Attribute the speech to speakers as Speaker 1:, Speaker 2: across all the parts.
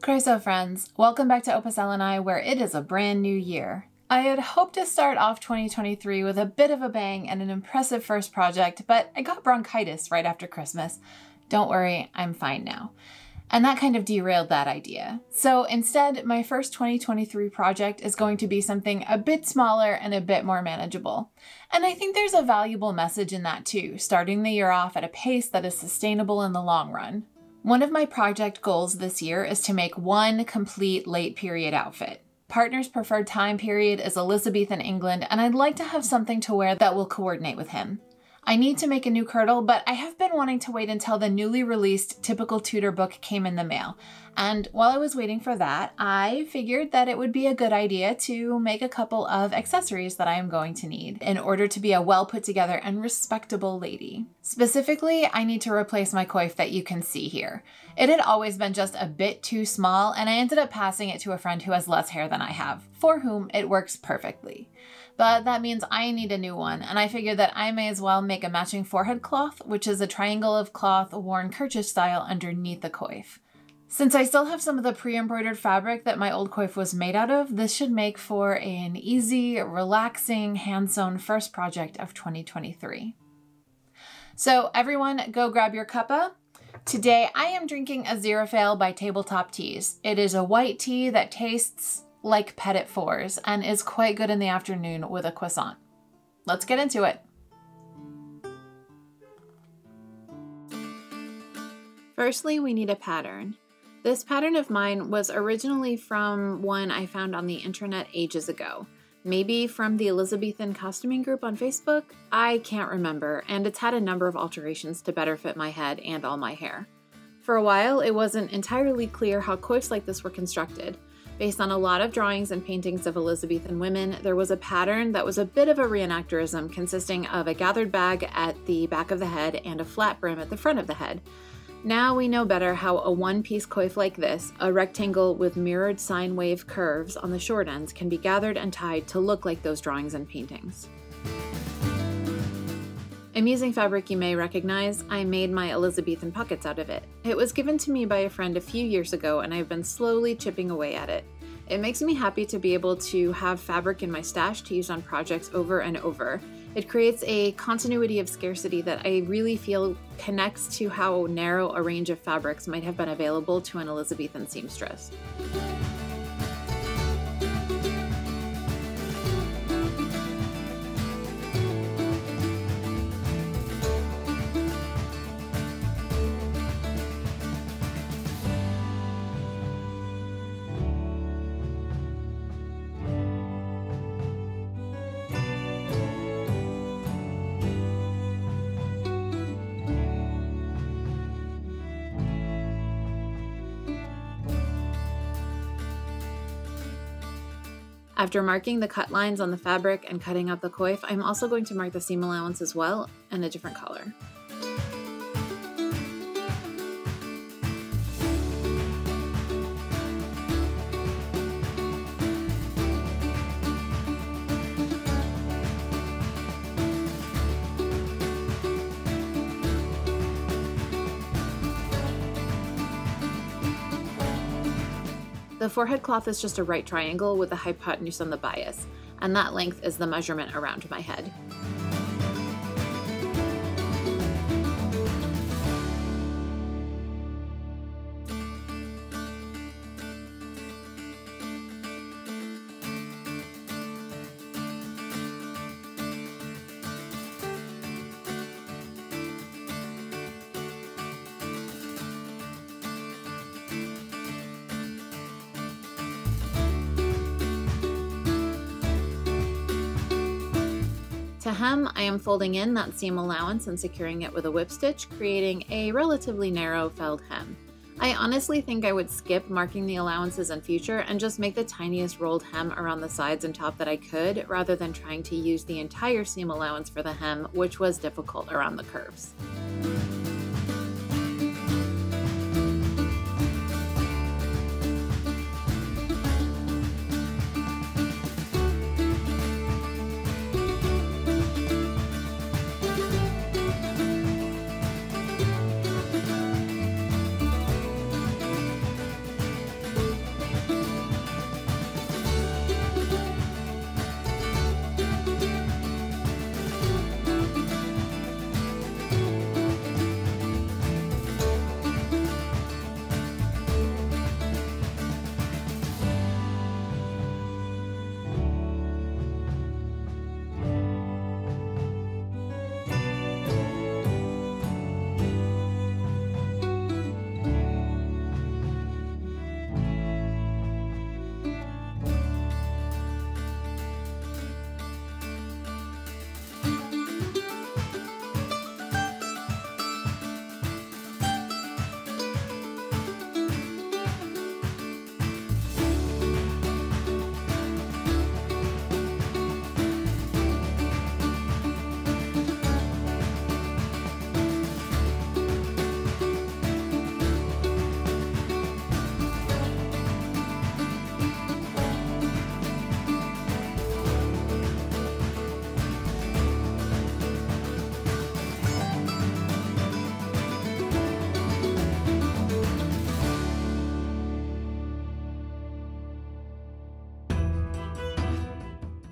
Speaker 1: Croeso friends, welcome back to Opus Elenae, where it is a brand new year. I had hoped to start off 2023 with a bit of a bang and an impressive first project, but I got bronchitis right after Christmas. Don't worry, I'm fine now. And that kind of derailed that idea. So instead, my first 2023 project is going to be something a bit smaller and a bit more manageable. And I think there's a valuable message in that too, starting the year off at a pace that is sustainable in the long run. One of my project goals this year is to make one complete late period outfit. Partner's preferred time period is Elizabethan England, and I'd like to have something to wear that will coordinate with him. I need to make a new kirtle, but I have been wanting to wait until the newly released Typical Tudor book came in the mail. And while I was waiting for that, I figured that it would be a good idea to make a couple of accessories that I am going to need in order to be a well put together and respectable lady. Specifically, I need to replace my coif that you can see here. It had always been just a bit too small, and I ended up passing it to a friend who has less hair than I have, for whom it works perfectly. But that means I need a new one, and I figured that I may as well make a matching forehead cloth, which is a triangle of cloth worn kerchief style underneath the coif. Since I still have some of the pre-embroidered fabric that my old coif was made out of, this should make for an easy, relaxing, hand-sewn first project of 2023. So everyone, go grab your cuppa. Today I am drinking a Xerofail by Tabletop Teas. It is a white tea that tastes like Petit Fours and is quite good in the afternoon with a croissant. Let's get into it. Firstly, we need a pattern. This pattern of mine was originally from one I found on the internet ages ago. Maybe from the Elizabethan costuming group on Facebook? I can't remember, and it's had a number of alterations to better fit my head and all my hair. For a while, it wasn't entirely clear how coifs like this were constructed. Based on a lot of drawings and paintings of Elizabethan women, there was a pattern that was a bit of a reenactorism consisting of a gathered bag at the back of the head and a flat brim at the front of the head. Now we know better how a one-piece coif like this, a rectangle with mirrored sine wave curves on the short ends, can be gathered and tied to look like those drawings and paintings. I'm using fabric you may recognize. I made my Elizabethan pockets out of it. It was given to me by a friend a few years ago, and I've been slowly chipping away at it. It makes me happy to be able to have fabric in my stash to use on projects over and over. It creates a continuity of scarcity that I really feel connects to how narrow a range of fabrics might have been available to an Elizabethan seamstress. After marking the cut lines on the fabric and cutting out the coif, I'm also going to mark the seam allowance as well, in a different color. The forehead cloth is just a right triangle with the hypotenuse on the bias, and that length is the measurement around my head. To hem, I am folding in that seam allowance and securing it with a whip stitch, creating a relatively narrow felled hem. I honestly think I would skip marking the allowances in future and just make the tiniest rolled hem around the sides and top that I could, rather than trying to use the entire seam allowance for the hem, which was difficult around the curves.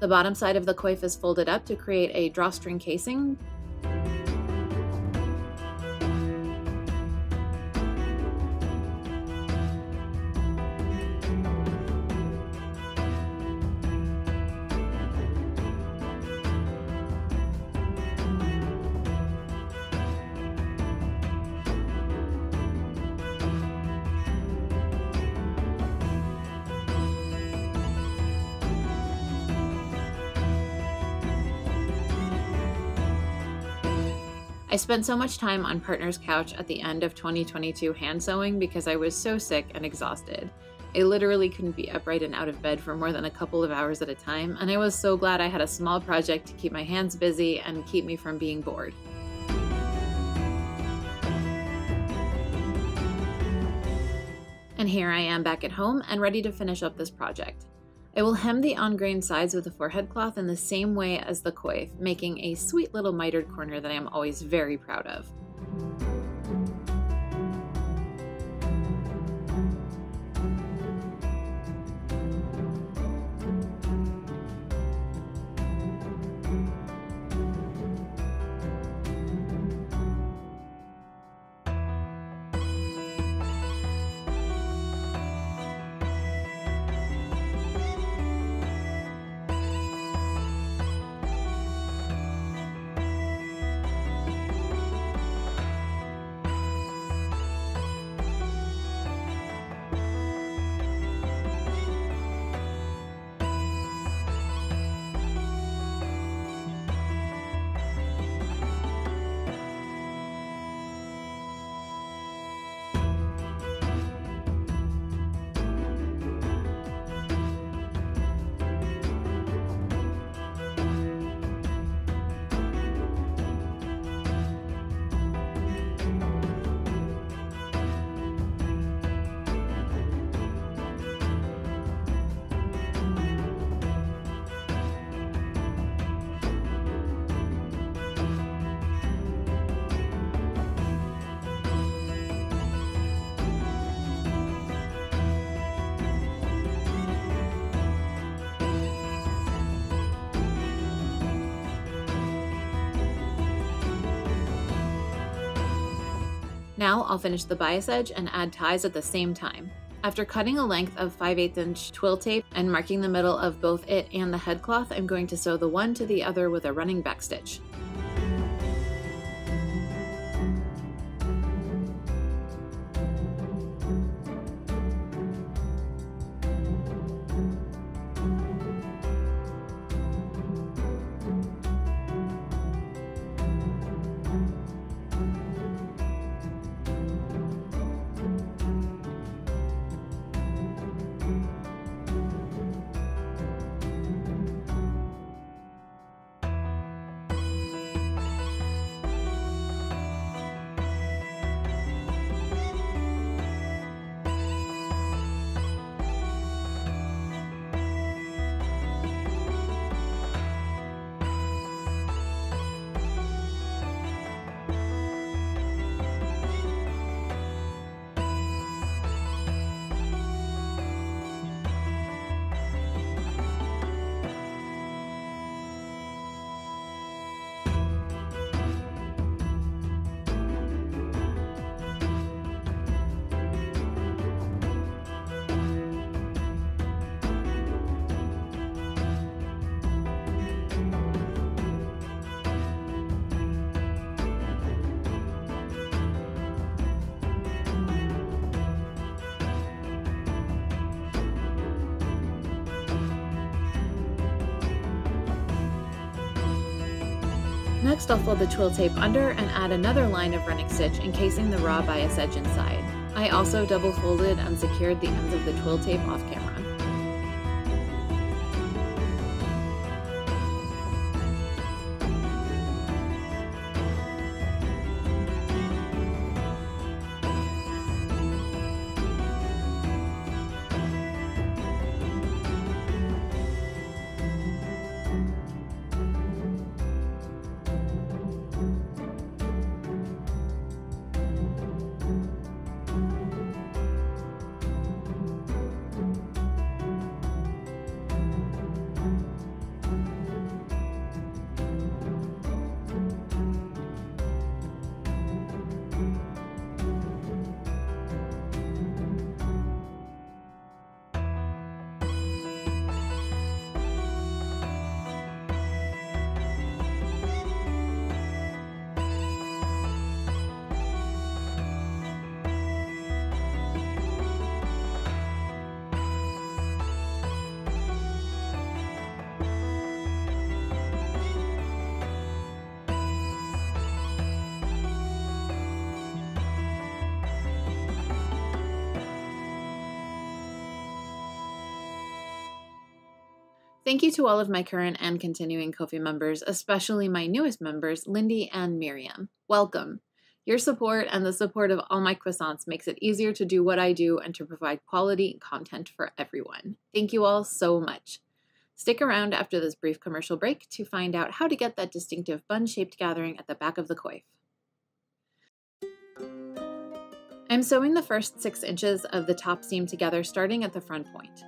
Speaker 1: The bottom side of the coif is folded up to create a drawstring casing. I spent so much time on partner's couch at the end of 2022 hand sewing because I was so sick and exhausted. I literally couldn't be upright and out of bed for more than a couple of hours at a time, and I was so glad I had a small project to keep my hands busy and keep me from being bored. And here I am back at home and ready to finish up this project. I will hem the on-grain sides with the forehead cloth in the same way as the coif, making a sweet little mitered corner that I am always very proud of. Now I'll finish the bias edge and add ties at the same time. After cutting a length of 5/8 inch twill tape and marking the middle of both it and the head cloth, I'm going to sew the one to the other with a running back stitch. Next, I'll fold the twill tape under and add another line of running stitch, encasing the raw bias edge inside. I also double folded and secured the ends of the twill tape off camera. Thank you to all of my current and continuing Coif members, especially my newest members, Lindy and Miriam. Welcome. Your support and the support of all my croissants makes it easier to do what I do and to provide quality content for everyone. Thank you all so much. Stick around after this brief commercial break to find out how to get that distinctive bun-shaped gathering at the back of the coif. I'm sewing the first 6 inches of the top seam together starting at the front point.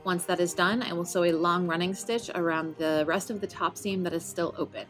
Speaker 1: Once that is done, I will sew a long running stitch around the rest of the top seam that is still open.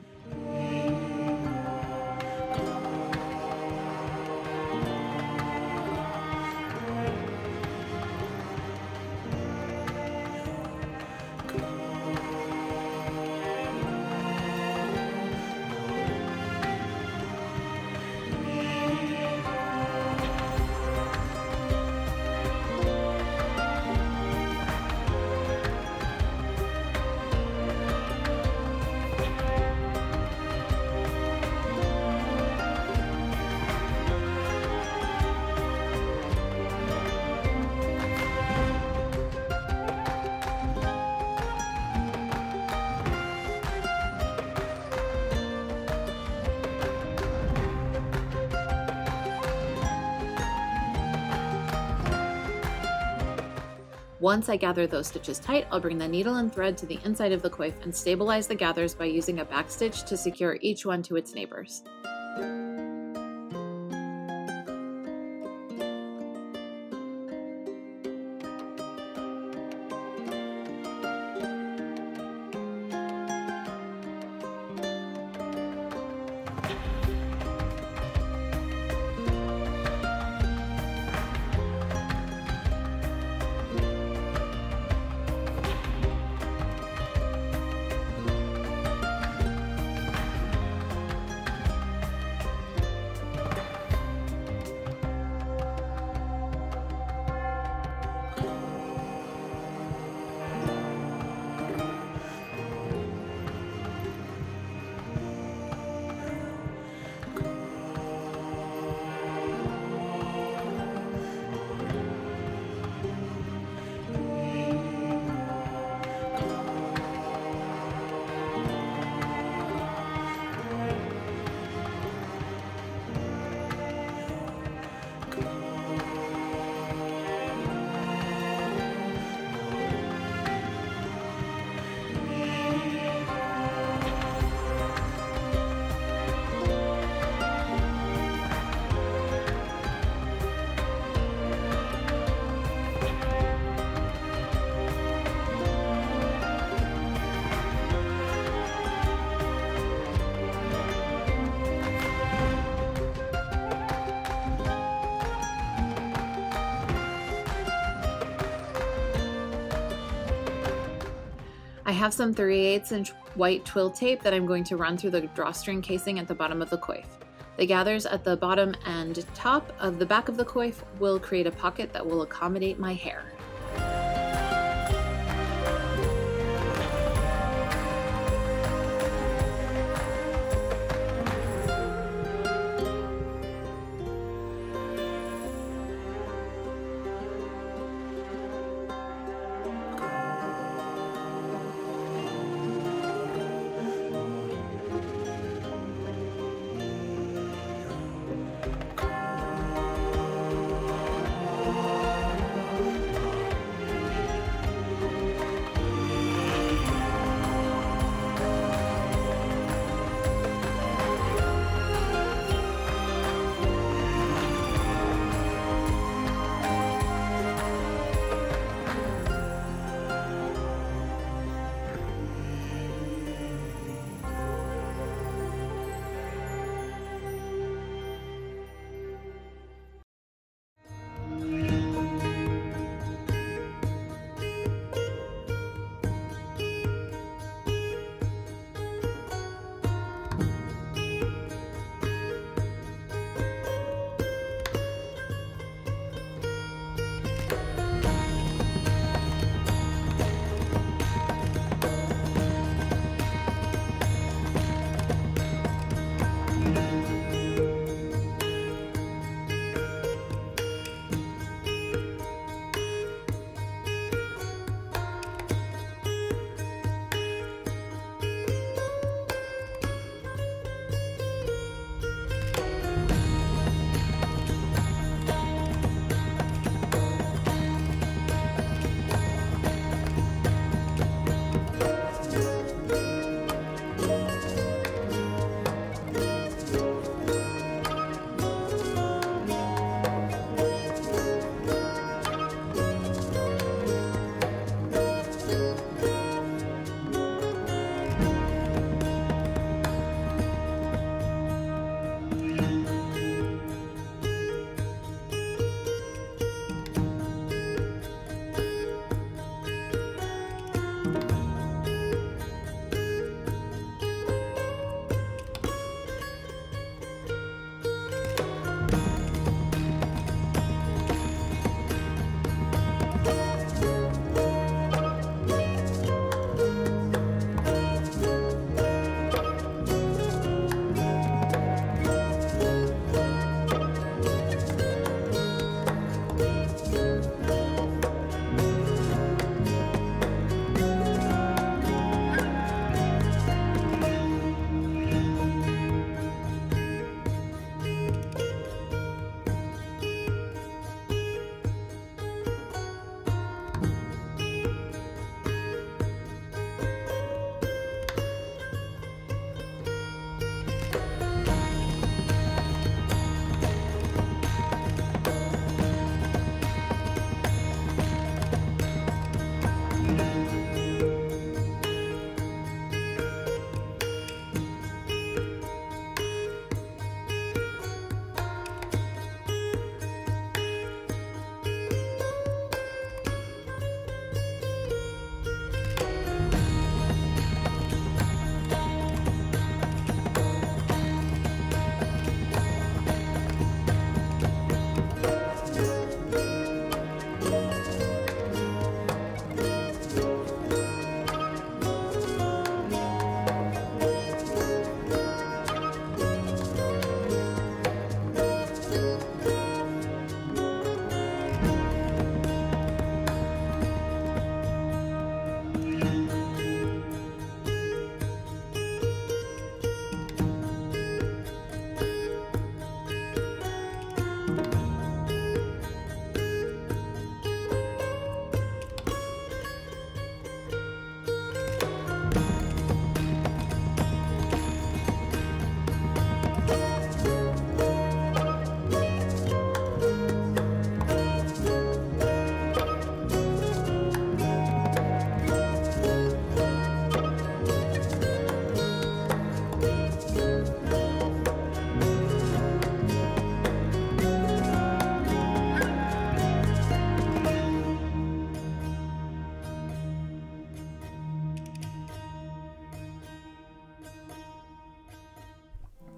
Speaker 1: Once I gather those stitches tight, I'll bring the needle and thread to the inside of the coif and stabilize the gathers by using a back stitch to secure each one to its neighbors. I have some 3/8 inch white twill tape that I'm going to run through the drawstring casing at the bottom of the coif. The gathers at the bottom and top of the back of the coif will create a pocket that will accommodate my hair.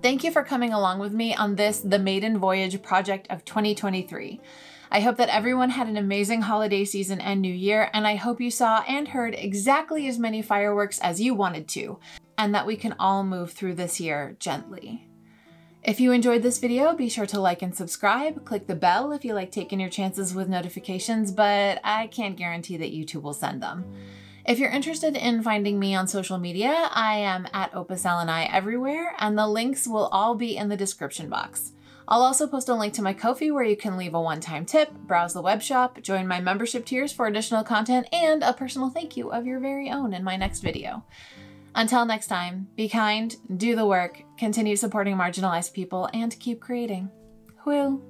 Speaker 1: Thank you for coming along with me on this, the maiden voyage project of 2023. I hope that everyone had an amazing holiday season and new year, and I hope you saw and heard exactly as many fireworks as you wanted to, and that we can all move through this year gently. If you enjoyed this video, be sure to like and subscribe. Click the bell if you like taking your chances with notifications, but I can't guarantee that YouTube will send them. If you're interested in finding me on social media, I am at Opus Elenae everywhere, and the links will all be in the description box. I'll also post a link to my Coif where you can leave a one-time tip, browse the web shop, join my membership tiers for additional content, and a personal thank you of your very own in my next video. Until next time, be kind, do the work, continue supporting marginalized people, and keep creating. Hwyl!